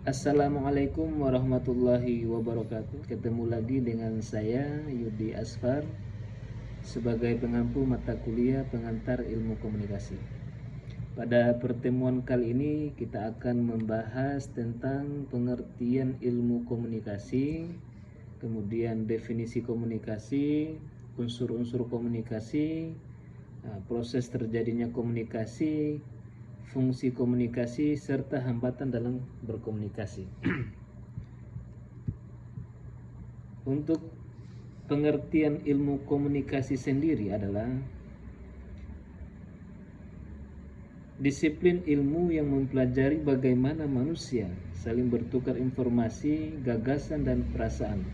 Assalamualaikum warahmatullahi wabarakatuh. Ketemu lagi dengan saya Yudi Asfar sebagai pengampu mata kuliah pengantar ilmu komunikasi. Pada pertemuan kali ini kita akan membahas tentang pengertian ilmu komunikasi, kemudian definisi komunikasi, unsur-unsur komunikasi, proses terjadinya komunikasi, fungsi komunikasi, serta hambatan dalam berkomunikasi. Untuk pengertian ilmu komunikasi sendiri adalah disiplin ilmu yang mempelajari bagaimana manusia saling bertukar informasi, gagasan, dan perasaan.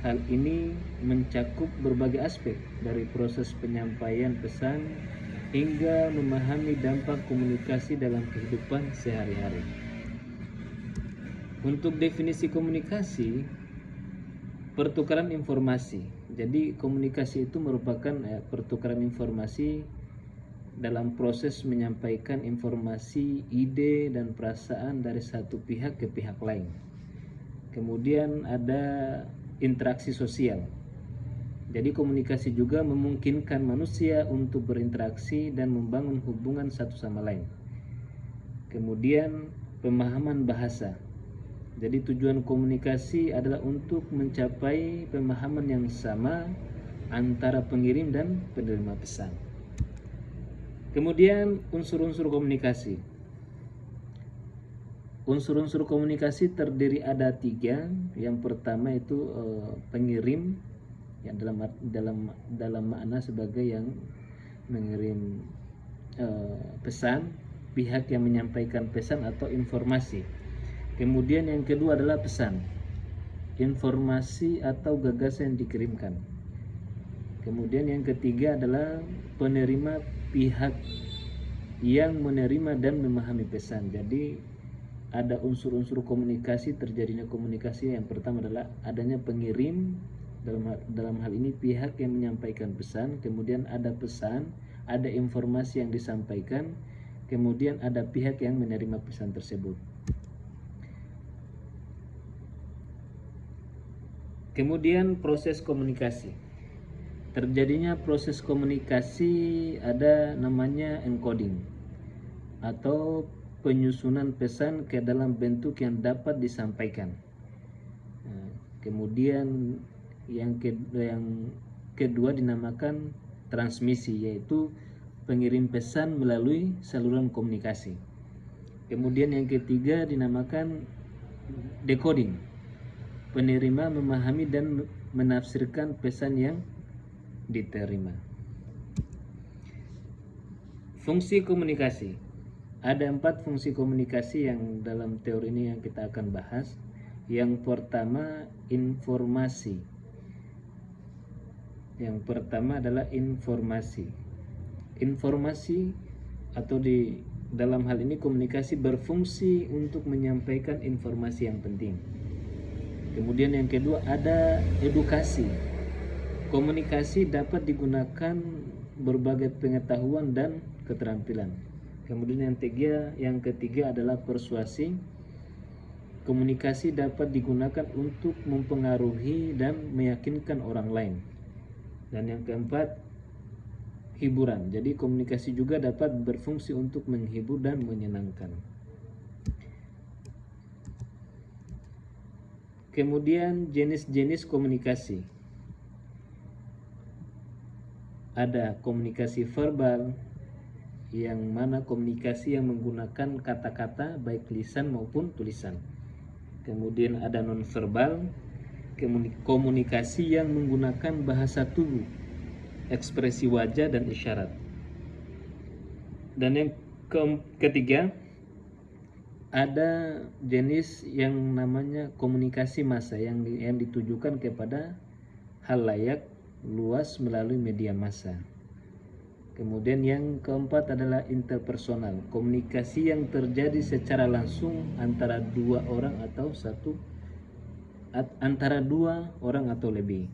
Hal ini mencakup berbagai aspek dari proses penyampaian pesan hingga memahami dampak komunikasi dalam kehidupan sehari-hari. Untuk definisi komunikasi, pertukaran informasi. Jadi komunikasi itu merupakan pertukaran informasi dalam proses menyampaikan informasi, ide, dan perasaan dari satu pihak ke pihak lain. Kemudian ada interaksi sosial. Jadi komunikasi juga memungkinkan manusia untuk berinteraksi dan membangun hubungan satu sama lain. Kemudian pemahaman bahasa. Jadi tujuan komunikasi adalah untuk mencapai pemahaman yang sama antara pengirim dan penerima pesan. Kemudian unsur-unsur komunikasi. Unsur-unsur komunikasi terdiri ada 3. Yang pertama itu pengirim, yang dalam makna sebagai yang mengirim pesan, pihak yang menyampaikan pesan atau informasi. Kemudian yang kedua adalah pesan, informasi atau gagasan yang dikirimkan. Kemudian yang ketiga adalah penerima, pihak yang menerima dan memahami pesan. Jadi ada unsur-unsur komunikasi, terjadinya komunikasi. Yang pertama adalah adanya pengirim, dalam hal ini pihak yang menyampaikan pesan. Kemudian ada pesan, ada informasi yang disampaikan. Kemudian ada pihak yang menerima pesan tersebut. Kemudian proses komunikasi. Terjadinya proses komunikasi ada namanya encoding atau penyusunan pesan ke dalam bentuk yang dapat disampaikan. Kemudian yang kedua dinamakan transmisi, yaitu pengirim pesan melalui saluran komunikasi. Kemudian yang ketiga dinamakan decoding. Penerima memahami dan menafsirkan pesan yang diterima. Fungsi komunikasi. Ada 4 fungsi komunikasi yang dalam teori ini yang kita akan bahas. Yang pertama informasi. Yang pertama adalah informasi. Informasi atau di dalam hal ini komunikasi berfungsi untuk menyampaikan informasi yang penting. Kemudian yang kedua ada edukasi. Komunikasi dapat digunakan berbagai pengetahuan dan keterampilan. Kemudian yang ketiga adalah persuasi. Komunikasi dapat digunakan untuk mempengaruhi dan meyakinkan orang lain. Dan yang keempat, hiburan. Jadi komunikasi juga dapat berfungsi untuk menghibur dan menyenangkan. Kemudian jenis-jenis komunikasi. Ada komunikasi verbal, yang mana komunikasi yang menggunakan kata-kata baik lisan maupun tulisan. Kemudian ada nonverbal, komunikasi yang menggunakan bahasa tubuh, ekspresi wajah dan isyarat. Dan yang ketiga ada jenis yang namanya komunikasi massa yang ditujukan kepada halayak luas melalui media massa. Kemudian yang keempat adalah interpersonal, komunikasi yang terjadi secara langsung antara dua orang atau lebih.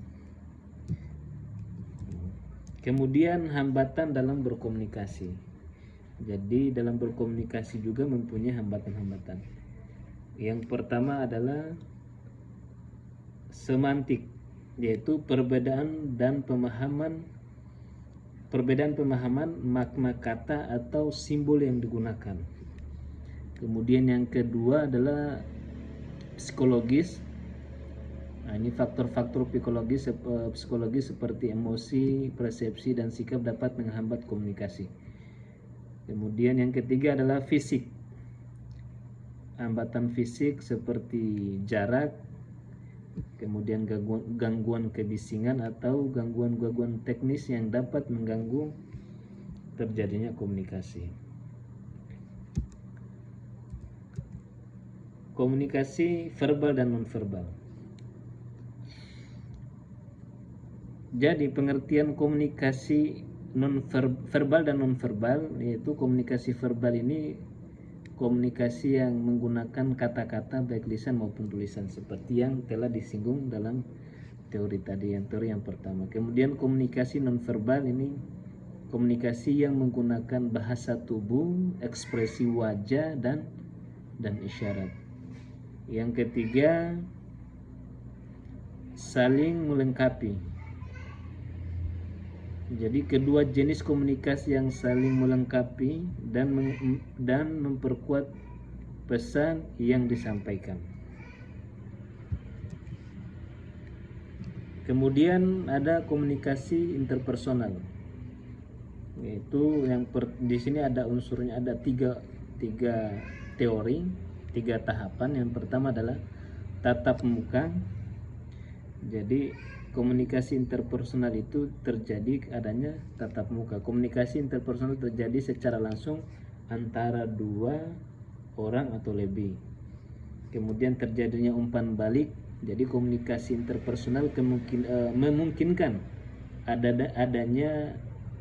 Kemudian hambatan dalam berkomunikasi. Jadi dalam berkomunikasi juga mempunyai hambatan-hambatan. Yang pertama adalah semantik, yaitu perbedaan pemahaman makna kata atau simbol yang digunakan. Kemudian yang kedua adalah psikologis. Nah, ini faktor-faktor psikologis seperti emosi, persepsi, dan sikap dapat menghambat komunikasi. Kemudian yang ketiga adalah fisik. Hambatan fisik seperti jarak, kemudian gangguan kebisingan atau gangguan teknis yang dapat mengganggu terjadinya komunikasi. Komunikasi verbal dan nonverbal. Jadi pengertian komunikasi verbal dan nonverbal, yaitu komunikasi verbal ini komunikasi yang menggunakan kata-kata baik lisan maupun tulisan, seperti yang telah disinggung dalam teori tadi, teori yang pertama. Kemudian komunikasi nonverbal ini komunikasi yang menggunakan bahasa tubuh, ekspresi wajah dan isyarat. Yang ketiga, saling melengkapi. Jadi kedua jenis komunikasi yang saling melengkapi dan memperkuat pesan yang disampaikan. Kemudian ada komunikasi interpersonal, yaitu di sini ada unsurnya, ada tiga teori, tiga tahapan. Yang pertama adalah tatap muka. Jadi komunikasi interpersonal itu terjadi adanya tatap muka. Komunikasi interpersonal terjadi secara langsung antara dua orang atau lebih. Kemudian terjadinya umpan balik. Jadi komunikasi interpersonal memungkinkan adanya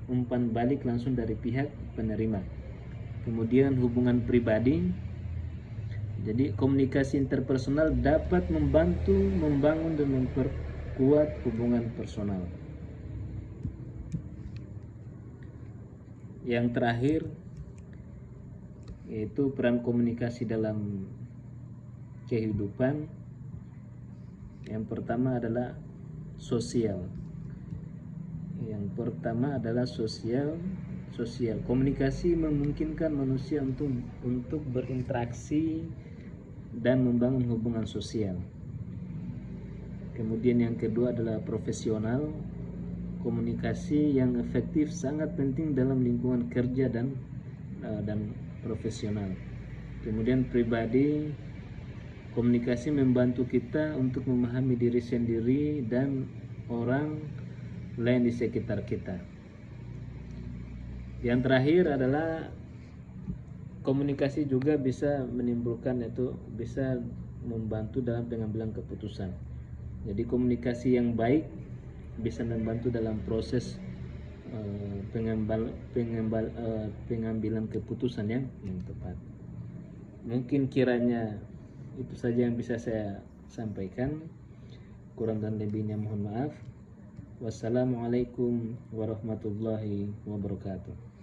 umpan balik langsung dari pihak penerima. Kemudian hubungan pribadi. Jadi komunikasi interpersonal dapat membantu membangun dan memperkuat hubungan personal. Yang terakhir yaitu peran komunikasi dalam kehidupan. Yang pertama adalah sosial. Komunikasi memungkinkan manusia untuk berinteraksi dan membangun hubungan sosial. Kemudian yang kedua adalah profesional. Komunikasi yang efektif sangat penting dalam lingkungan kerja dan profesional. Kemudian pribadi, komunikasi membantu kita untuk memahami diri sendiri dan orang lain di sekitar kita. Yang terakhir adalah komunikasi juga bisa bisa membantu dalam pengambilan keputusan. Jadi komunikasi yang baik bisa membantu dalam proses pengambilan keputusan yang tepat. Mungkin kiranya itu saja yang bisa saya sampaikan. Kurang dan lebihnya mohon maaf. Wassalamualaikum warahmatullahi wabarakatuh.